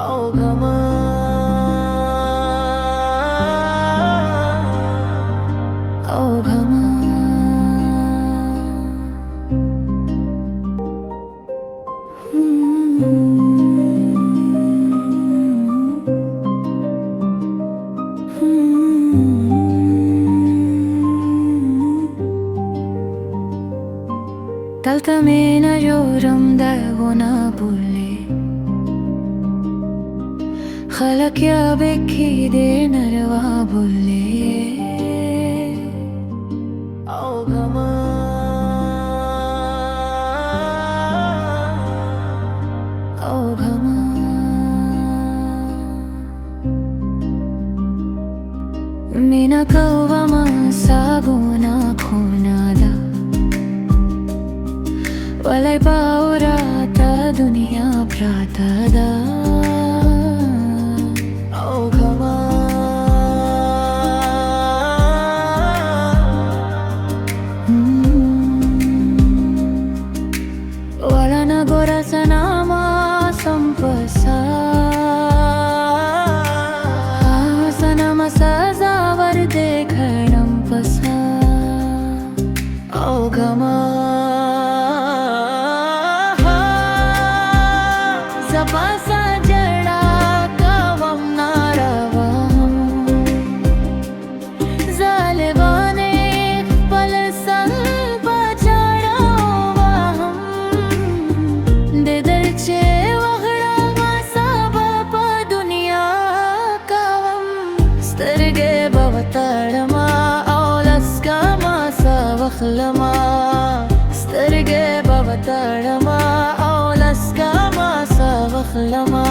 अवघमा अवघमा तलतमेन योरम दगोना बुले खलक्या बेखी दे नरवा बुले अवघमा अवघमा मीना कौवमा सागोना खोनादा वलै पाउराता दुनिया प्रातदा अवघमा वलन गोरसनामा संपसा सनम सजावर देखणं पसा अवघमा जपासा जडा कावम नारावम जालेवाने पलसन पाचाडावाहम देदरचे वगडा मासा बापा दुनिया कावम स्तरगे बवताडमा औलस्का मासा वखलमा स्तरगे बवताडमा औलस्का मासा वखलमा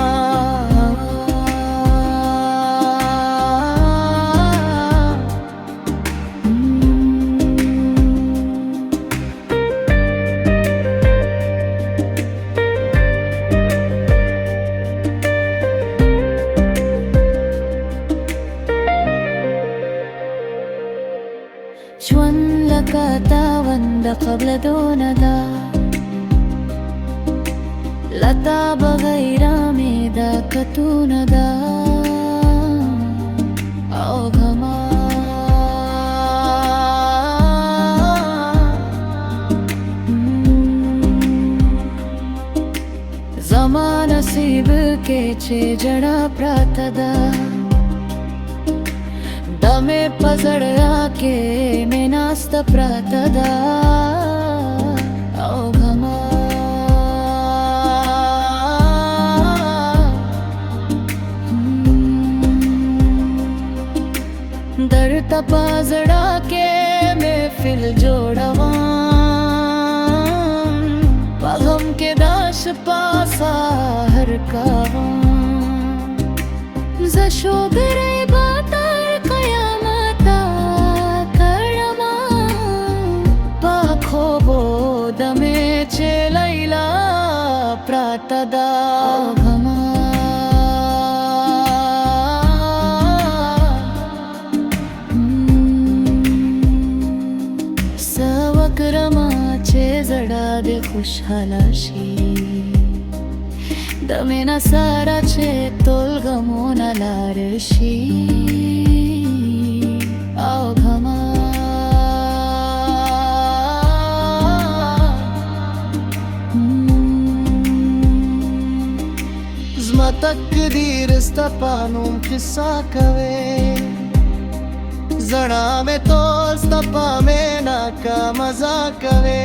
شون لك تاوند قبل دوندا لتا بغير ميدا كتوندا अवघमा जमा नसीब के चे जड़ा प्रातदा दमे पजड़ा के में नास्त प्रातदा अवघमा दर तपाजड़ा के में फिल जोड़वा पगम के दाश पासा हर कावा जशोगरे बातार कयामता करमा पाखो बोध में चे लैला प्रातदा अवघमा क्रमाचे जडा दे खुशहालाशी दमेना साराचे तोल गमोन लारशी अवघमा zma takdir stapanum qissa kave जड़ा में तो स्तपा में ना का मजा करे